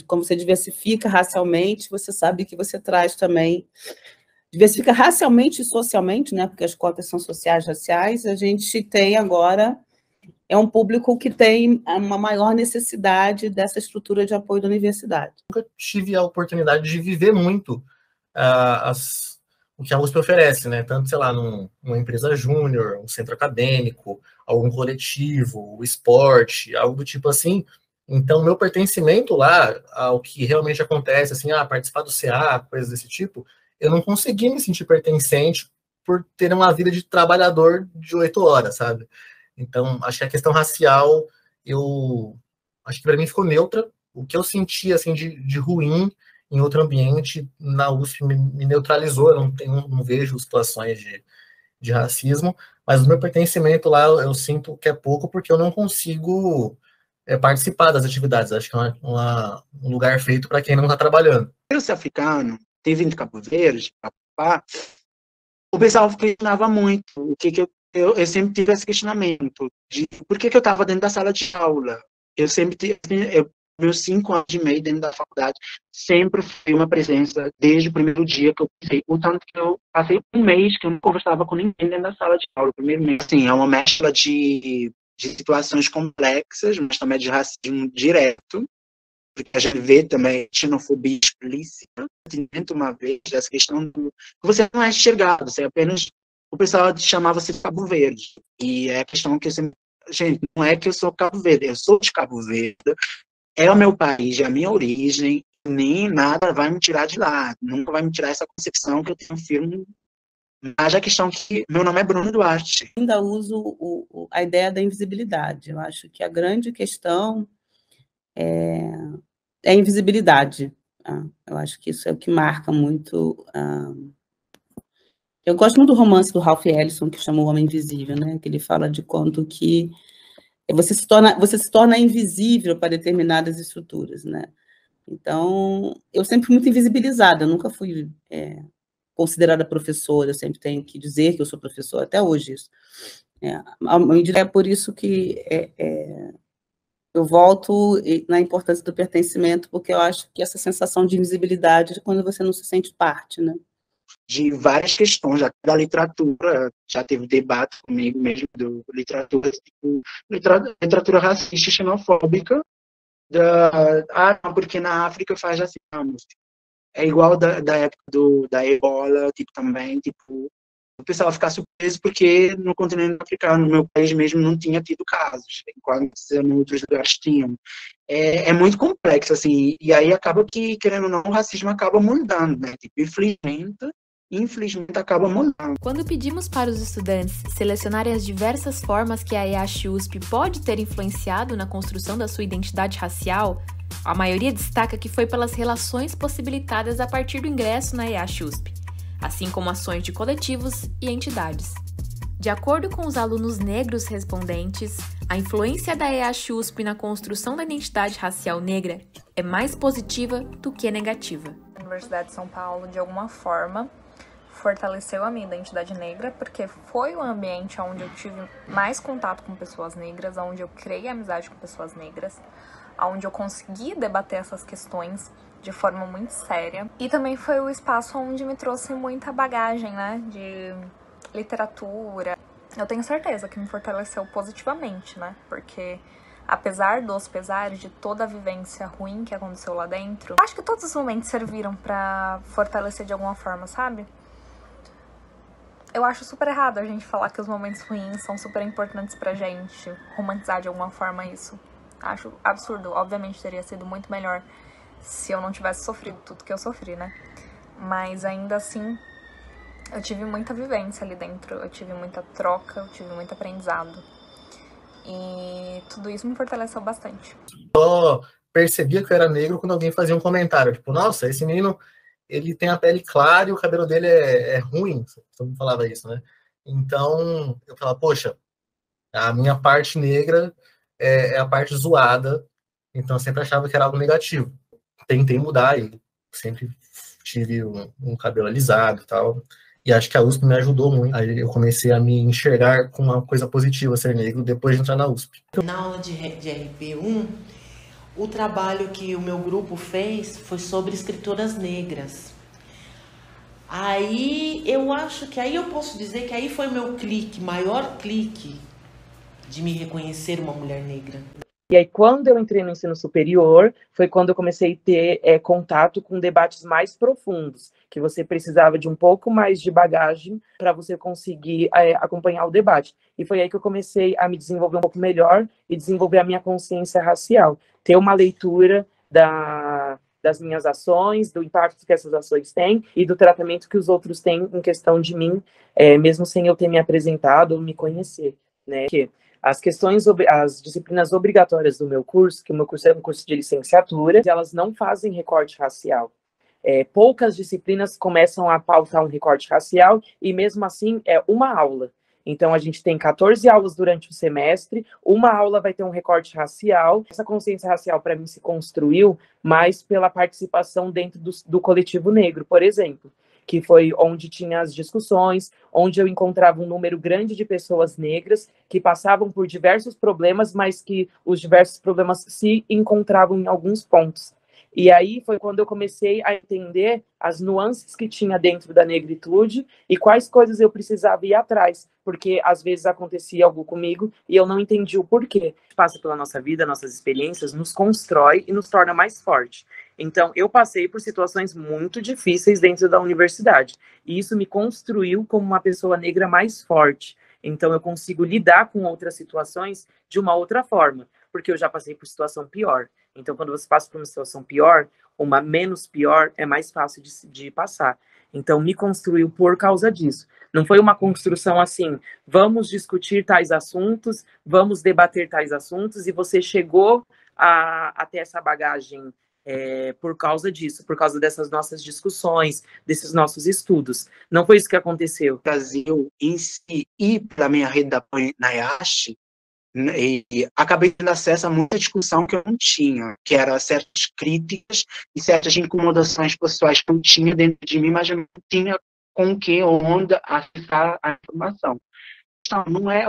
como você diversifica racialmente, você sabe que você traz também, diversifica racialmente e socialmente, né, porque as cotas são sociais, raciais, a gente tem agora um público que tem uma maior necessidade dessa estrutura de apoio da universidade. Nunca tive a oportunidade de viver muito o que a USP oferece, né? Tanto, sei lá, numa empresa júnior, um centro acadêmico, algum coletivo, o esporte, algo do tipo assim. Então, meu pertencimento lá, ao que realmente acontece, assim, participar do CA, coisas desse tipo, eu não consegui me sentir pertencente por ter uma vida de trabalhador de 8 horas, sabe? Então, acho que a questão racial, acho que para mim ficou neutra. O que eu senti, assim, de ruim em outro ambiente, na USP me neutralizou. Eu não vejo situações de racismo, mas o meu pertencimento lá, eu sinto que é pouco, porque eu não consigo participar das atividades. Acho que é um lugar feito para quem não está trabalhando. Eu sou africano, tem vindo de Cabo Verde, papá, o pessoal questionava muito o que eu sempre tive esse questionamento de por que eu estava dentro da sala de aula. Eu sempre tive, meus 5 anos e meio dentro da faculdade, sempre fui uma presença desde o primeiro dia que eu pisei. O tanto que eu passei um mês que eu não conversava com ninguém dentro da sala de aula, o primeiro mês. Sim, é uma mescla de de situações complexas, mas também de racismo direto, porque a gente vê também xenofobia explícita, uma vez, essa questão do que você não é enxergado, você é apenas, o pessoal chamava você de Cabo Verde, e é a questão que eu sempre, gente, não é que eu sou Cabo Verde, eu sou de Cabo Verde, é o meu país, é a minha origem, nem nada vai me tirar de lá, nunca vai me tirar essa concepção que eu tenho um filme, mas a questão que meu nome é Bruno Duarte. Ainda uso a ideia da invisibilidade, eu acho que a grande questão é a invisibilidade. Eu acho que isso é o que marca muito. Eu gosto muito do romance do Ralph Ellison, que chama O Homem Invisível, né? Que ele fala de quanto que você se torna invisível para determinadas estruturas, né? Então, eu sempre fui muito invisibilizada, eu nunca fui considerada professora, eu sempre tenho que dizer que eu sou professora, até hoje isso. É por isso que eu volto na importância do pertencimento, porque eu acho que essa sensação de invisibilidade é quando você não se sente parte, né? De várias questões, já da literatura, já teve debate comigo mesmo, do literatura, tipo, literatura racista e xenofóbica, não, porque na África faz assim, é igual da época da Ebola, tipo, também, tipo, o pessoal ficar surpreso porque no continente africano, no meu país mesmo, não tinha tido casos, enquanto em outros lugares tinham. É muito complexo, assim, e aí acaba que, querendo ou não, o racismo acaba mudando, né? Tipo, infelizmente acaba mudando. Quando pedimos para os estudantes selecionarem as diversas formas que a EASH-USP pode ter influenciado na construção da sua identidade racial, a maioria destaca que foi pelas relações possibilitadas a partir do ingresso na EASH-USP, assim como ações de coletivos e entidades. De acordo com os alunos negros respondentes, a influência da EASH-USP na construção da identidade racial negra é mais positiva do que negativa. A Universidade de São Paulo, de alguma forma, fortaleceu a minha identidade negra, porque foi o ambiente onde eu tive mais contato com pessoas negras, onde eu criei amizade com pessoas negras, onde eu consegui debater essas questões de forma muito séria. E também foi o espaço onde me trouxe muita bagagem, né, de literatura. Eu tenho certeza que me fortaleceu positivamente, né, porque apesar dos pesares, de toda a vivência ruim que aconteceu lá dentro, acho que todos os momentos serviram pra fortalecer de alguma forma, sabe? Eu acho super errado a gente falar que os momentos ruins são super importantes pra gente, romantizar de alguma forma isso. Acho absurdo. Obviamente teria sido muito melhor se eu não tivesse sofrido tudo que eu sofri, né? Mas ainda assim, eu tive muita vivência ali dentro, eu tive muita troca, eu tive muito aprendizado. E tudo isso me fortaleceu bastante. Eu percebia que eu era negro quando alguém fazia um comentário, tipo, nossa, esse menino, ele tem a pele clara e o cabelo dele é ruim. Todo mundo falava isso, né? Então, eu falava, poxa, a minha parte negra é a parte zoada, então eu sempre achava que era algo negativo. Tentei mudar e sempre tive um cabelo alisado e tal. E acho que a USP me ajudou muito. Aí eu comecei a me enxergar com uma coisa positiva ser negro depois de entrar na USP. Na aula de RP1, o trabalho que o meu grupo fez foi sobre escritoras negras. Aí eu acho que aí eu posso dizer que aí foi o meu maior clique de me reconhecer uma mulher negra. E aí, quando eu entrei no ensino superior, foi quando eu comecei a ter contato com debates mais profundos, que você precisava de um pouco mais de bagagem para você conseguir acompanhar o debate. E foi aí que eu comecei a me desenvolver um pouco melhor e desenvolver a minha consciência racial. Ter uma leitura das minhas ações, do impacto que essas ações têm e do tratamento que os outros têm em questão de mim, mesmo sem eu ter me apresentado ou me conhecer, né? As disciplinas obrigatórias do meu curso, que o meu curso é um curso de licenciatura, elas não fazem recorte racial. Poucas disciplinas começam a pautar um recorte racial e mesmo assim é uma aula. Então a gente tem 14 aulas durante o semestre, uma aula vai ter um recorte racial. Essa consciência racial para mim se construiu mais pela participação dentro do coletivo negro, por exemplo, que foi onde tinha as discussões, onde eu encontrava um número grande de pessoas negras que passavam por diversos problemas, mas que os diversos problemas se encontravam em alguns pontos. E aí foi quando eu comecei a entender as nuances que tinha dentro da negritude e quais coisas eu precisava ir atrás, porque às vezes acontecia algo comigo e eu não entendi o porquê. Passa pela nossa vida, nossas experiências, nos constrói e nos torna mais forte. Então, eu passei por situações muito difíceis dentro da universidade, e isso me construiu como uma pessoa negra mais forte. Então, eu consigo lidar com outras situações de uma outra forma, porque eu já passei por situação pior. Então, quando você passa por uma situação pior, uma menos pior, é mais fácil de passar. Então, me construiu por causa disso. Não foi uma construção assim, vamos discutir tais assuntos, vamos debater tais assuntos, e você chegou a ter essa bagagem por causa disso, por causa dessas nossas discussões, desses nossos estudos. Não foi isso que aconteceu. O Brasil em si e para minha rede de apoio na IASH, e acabei tendo acesso a muita discussão que eu não tinha, que era certas críticas e certas incomodações pessoais que eu tinha dentro de mim, mas eu não tinha com que ou onde acessar a informação. Então, não é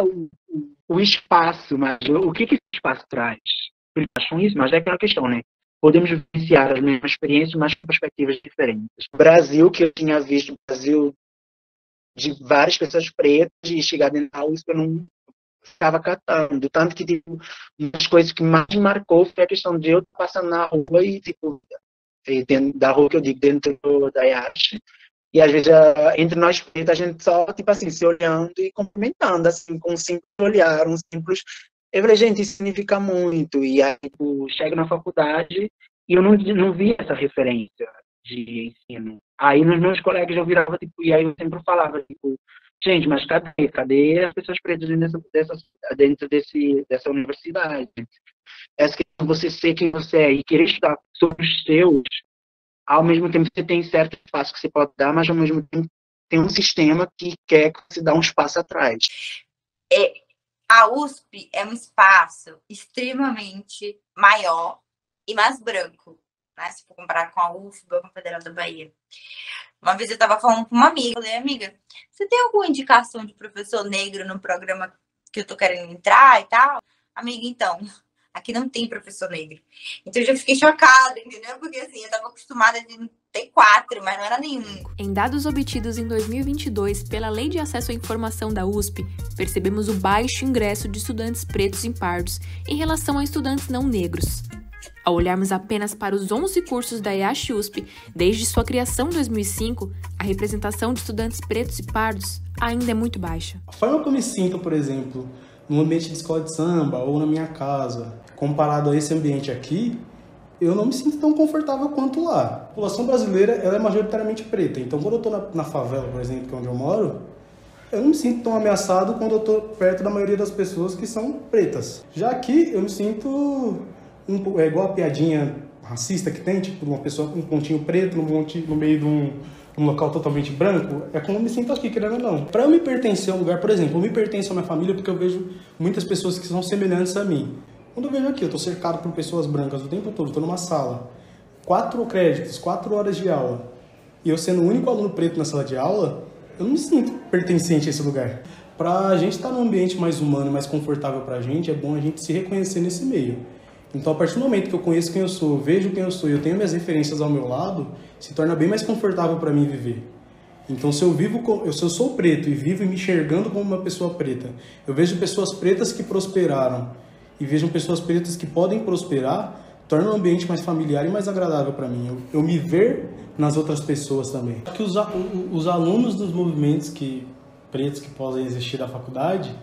o espaço, mas o que esse espaço traz? Eles acham isso, mas é aquela questão, né? Podemos vivenciar as mesmas experiências, mas com perspectivas diferentes. O Brasil, que eu tinha visto, o Brasil de várias pessoas pretas, e chegar dentro da USP, eu não estava catando. Tanto que, tipo, uma das coisas que mais me marcou foi a questão de eu passando na rua e, tipo, dentro da rua que eu digo, dentro da IASH, e às vezes, entre nós pretos, a gente só, tipo assim, se olhando e cumprimentando, assim, com um simples olhar, um simples... Eu falei, gente, isso significa muito. E aí, tipo, chego na faculdade e eu não vi essa referência de ensino. Aí, nos meus colegas, eu virava, tipo, e aí eu sempre falava, tipo, gente, mas cadê as pessoas pretas dentro dessa universidade? Essa questão de você ser quem você é e querer estudar sobre os seus, ao mesmo tempo você tem certo espaço que você pode dar, mas ao mesmo tempo tem um sistema que quer que você dê um espaço atrás. A USP é um espaço extremamente maior e mais branco, né? Se for comparar com a UFBA, com a Federal da Bahia. Uma vez eu estava falando com uma amiga, eu falei, amiga, você tem alguma indicação de professor negro no programa que eu tô querendo entrar e tal? Amiga, então, aqui não tem professor negro. Então eu já fiquei chocada, entendeu? Porque assim, eu tava acostumada de ter 4, mas não era nenhum. Em dados obtidos em 2022 pela Lei de Acesso à Informação da USP, percebemos o baixo ingresso de estudantes pretos e pardos em relação a estudantes não negros. Ao olharmos apenas para os 11 cursos da IASH USP, desde sua criação em 2005, a representação de estudantes pretos e pardos ainda é muito baixa. A forma como eu me sinto, por exemplo, no ambiente de escola de samba ou na minha casa, comparado a esse ambiente aqui, eu não me sinto tão confortável quanto lá. A população brasileira ela é majoritariamente preta, então quando eu estou na favela, por exemplo, que é onde eu moro, eu não me sinto tão ameaçado quando eu estou perto da maioria das pessoas que são pretas. Já aqui, eu me sinto igual a piadinha racista que tem, tipo, uma pessoa com um pontinho preto no meio de um local totalmente branco, é como eu me sinto aqui, querendo ou não. Para eu me pertencer a um lugar, por exemplo, eu me pertenço à minha família porque eu vejo muitas pessoas que são semelhantes a mim. Quando eu vejo aqui, eu estou cercado por pessoas brancas o tempo todo, estou numa sala, 4 créditos, 4 horas de aula, e eu sendo o único aluno preto na sala de aula, eu não me sinto pertencente a esse lugar. Para a gente estar num ambiente mais humano e mais confortável para a gente, é bom a gente se reconhecer nesse meio. Então, a partir do momento que eu conheço quem eu sou, vejo quem eu sou e eu tenho minhas referências ao meu lado, se torna bem mais confortável para mim viver. Então, se eu sou preto e vivo me enxergando como uma pessoa preta, eu vejo pessoas pretas que prosperaram e vejo pessoas pretas que podem prosperar, torna o ambiente mais familiar e mais agradável para mim. Eu me ver nas outras pessoas também. Que os alunos dos movimentos pretos que podem existir da faculdade,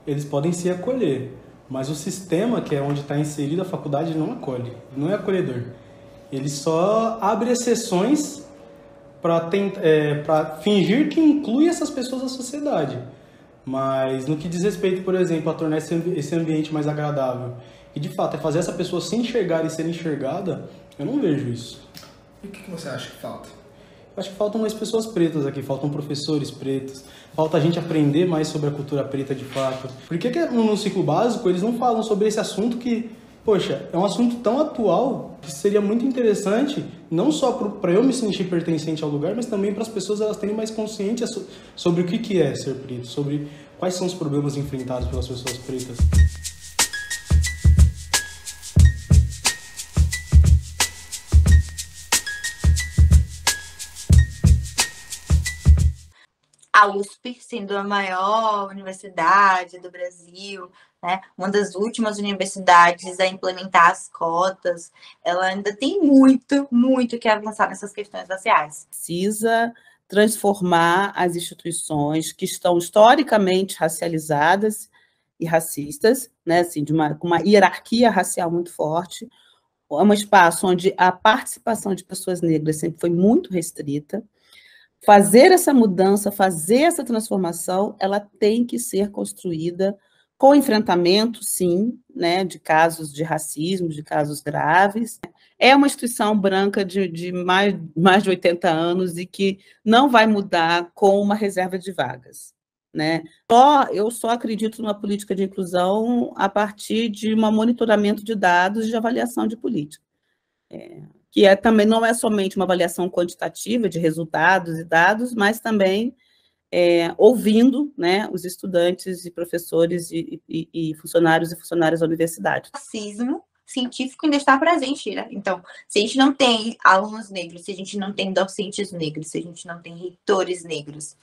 eles podem se acolher. Mas o sistema, que é onde está inserida a faculdade, não acolhe, não é acolhedor. Ele só abre exceções para fingir que inclui essas pessoas na sociedade. Mas no que diz respeito, por exemplo, a tornar esse ambiente mais agradável, e de fato é fazer essa pessoa se enxergar e ser enxergada, eu não vejo isso. E o que você acha que falta? Eu acho que faltam mais pessoas pretas aqui, faltam professores pretos, falta a gente aprender mais sobre a cultura preta de fato. Por que no ciclo básico eles não falam sobre esse assunto que, poxa, é um assunto tão atual que seria muito interessante, não só para eu me sentir pertencente ao lugar, mas também para as pessoas elas terem mais consciência sobre o que é ser preto, sobre quais são os problemas enfrentados pelas pessoas pretas. a USP, sendo a maior universidade do Brasil, né, uma das últimas universidades a implementar as cotas, ela ainda tem muito, muito que avançar nessas questões raciais. Precisa transformar as instituições que estão historicamente racializadas e racistas, né, assim, com uma hierarquia racial muito forte, é um espaço onde a participação de pessoas negras sempre foi muito restrita. Fazer essa mudança, fazer essa transformação, ela tem que ser construída com enfrentamento, sim, né, de casos de racismo, de casos graves. É uma instituição branca de mais de 80 anos e que não vai mudar com uma reserva de vagas, né? Eu só acredito numa política de inclusão a partir de um monitoramento de dados e de avaliação de política. Que também não é somente uma avaliação quantitativa de resultados e dados, mas também ouvindo, né, os estudantes e professores e funcionários e funcionárias da universidade. O racismo científico ainda está presente, né? Então, se a gente não tem alunos negros, se a gente não tem docentes negros, se a gente não tem reitores negros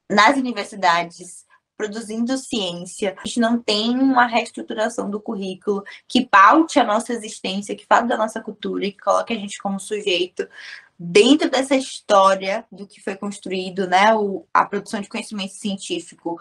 nas universidades produzindo ciência, a gente não tem uma reestruturação do currículo que paute a nossa existência, que fale da nossa cultura e que coloque a gente como sujeito dentro dessa história do que foi construído, né, a produção de conhecimento científico.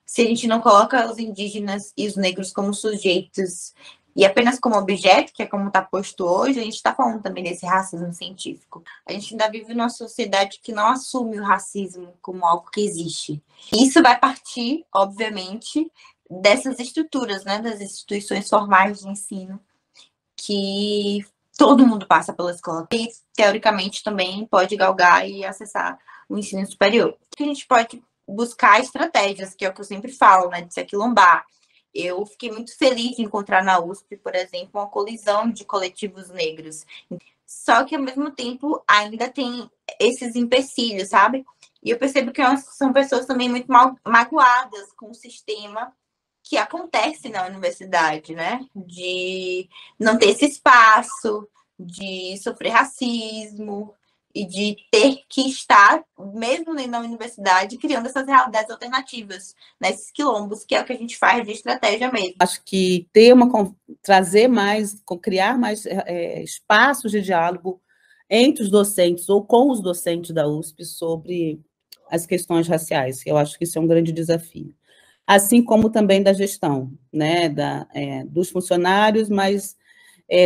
Se a gente não coloca os indígenas e os negros como sujeitos e apenas como objeto, que é como está posto hoje, a gente está falando também desse racismo científico. A gente ainda vive numa sociedade que não assume o racismo como algo que existe. Isso vai partir, obviamente, dessas estruturas, né, das instituições formais de ensino, que todo mundo passa pela escola e, teoricamente, também pode galgar e acessar o ensino superior. A gente pode buscar estratégias, que é o que eu sempre falo, né, de se aquilombar. Eu fiquei muito feliz de encontrar na USP, por exemplo, uma colisão de coletivos negros. Só que, ao mesmo tempo, ainda tem esses empecilhos, sabe? E eu percebo que são pessoas também muito magoadas com o sistema que acontece na universidade, né? De não ter esse espaço, de sofrer racismo e de ter que estar, mesmo na universidade, criando essas realidades alternativas, nesses quilombos, que é o que a gente faz de estratégia mesmo. Acho que criar mais espaços de diálogo entre os docentes ou com os docentes da USP sobre as questões raciais, que eu acho que isso é um grande desafio. Assim como também da gestão, né, dos funcionários, mas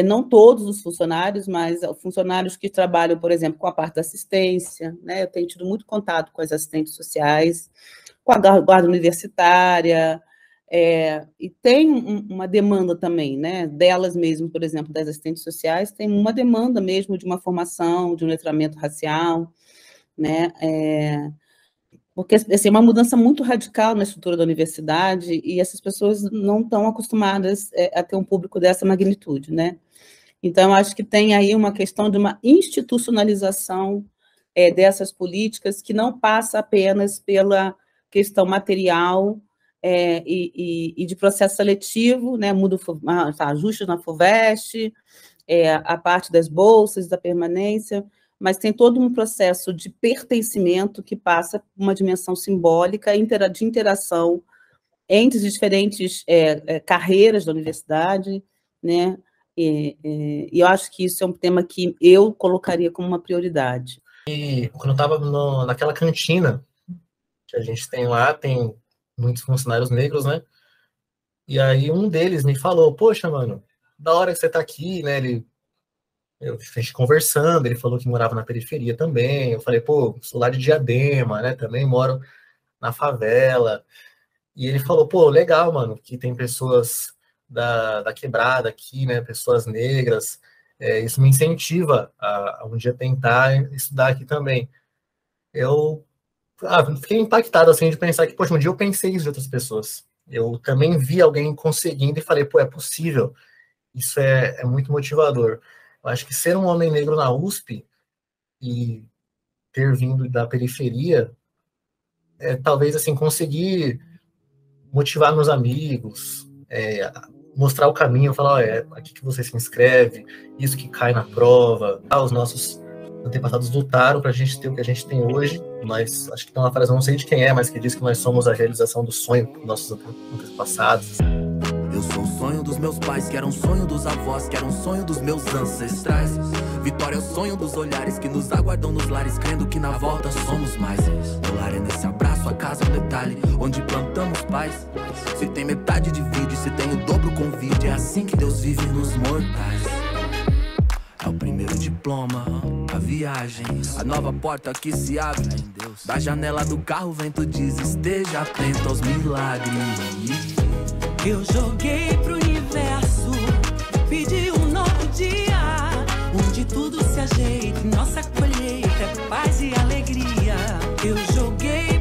não todos os funcionários, mas funcionários que trabalham, por exemplo, com a parte da assistência, né, eu tenho tido muito contato com as assistentes sociais, com a guarda universitária, e tem uma demanda também, né, delas mesmo, por exemplo, das assistentes sociais, tem uma demanda mesmo de uma formação, de um letramento racial, né, porque assim, é uma mudança muito radical na estrutura da universidade e essas pessoas não estão acostumadas a ter um público dessa magnitude, né? Então, eu acho que tem aí uma questão de uma institucionalização dessas políticas que não passa apenas pela questão material e de processo seletivo, né? Ajuste na FUVEST, a parte das bolsas, da permanência, mas tem todo um processo de pertencimento que passa por uma dimensão simbólica de interação entre as diferentes carreiras da universidade, né? E eu acho que isso é um tema que eu colocaria como uma prioridade. E quando eu estava naquela cantina que a gente tem lá, tem muitos funcionários negros, né? E aí um deles me falou, poxa, mano, da hora que você tá aqui, né? A gente conversando, ele falou que morava na periferia também. Eu falei, pô, sou lá de Diadema, né? Também moro na favela. E ele falou, pô, legal, mano, que tem pessoas da quebrada aqui, né? Pessoas negras. Isso me incentiva a um dia tentar estudar aqui também. Eu fiquei impactado, assim, de pensar que, poxa, um dia eu pensei isso de outras pessoas. Eu também vi alguém conseguindo e falei, pô, é possível. Isso é muito motivador. Eu acho que ser um homem negro na USP e ter vindo da periferia talvez assim conseguir motivar meus amigos, mostrar o caminho, falar, aqui que você se inscreve, isso que cai na prova, os nossos antepassados lutaram para a gente ter o que a gente tem hoje. Nós, acho que tem uma frase, não sei de quem é, mas que diz que nós somos a realização do sonho dos nossos antepassados. Eu sou o sonho dos meus pais, que era um sonho dos avós, que era um sonho dos meus ancestrais. Vitória é o sonho dos olhares que nos aguardam nos lares, crendo que na volta somos mais. Meu lar é nesse abraço, a casa é um detalhe, onde plantamos paz. Se tem metade de vídeo, se tem o dobro convite, é assim que Deus vive nos mortais. É o primeiro diploma, a viagem, a nova porta que se abre. Da janela do carro o vento diz, esteja atento aos milagres. Eu joguei pro universo, pedi um novo dia, onde tudo se ajeita, nossa colheita é paz e alegria. Eu joguei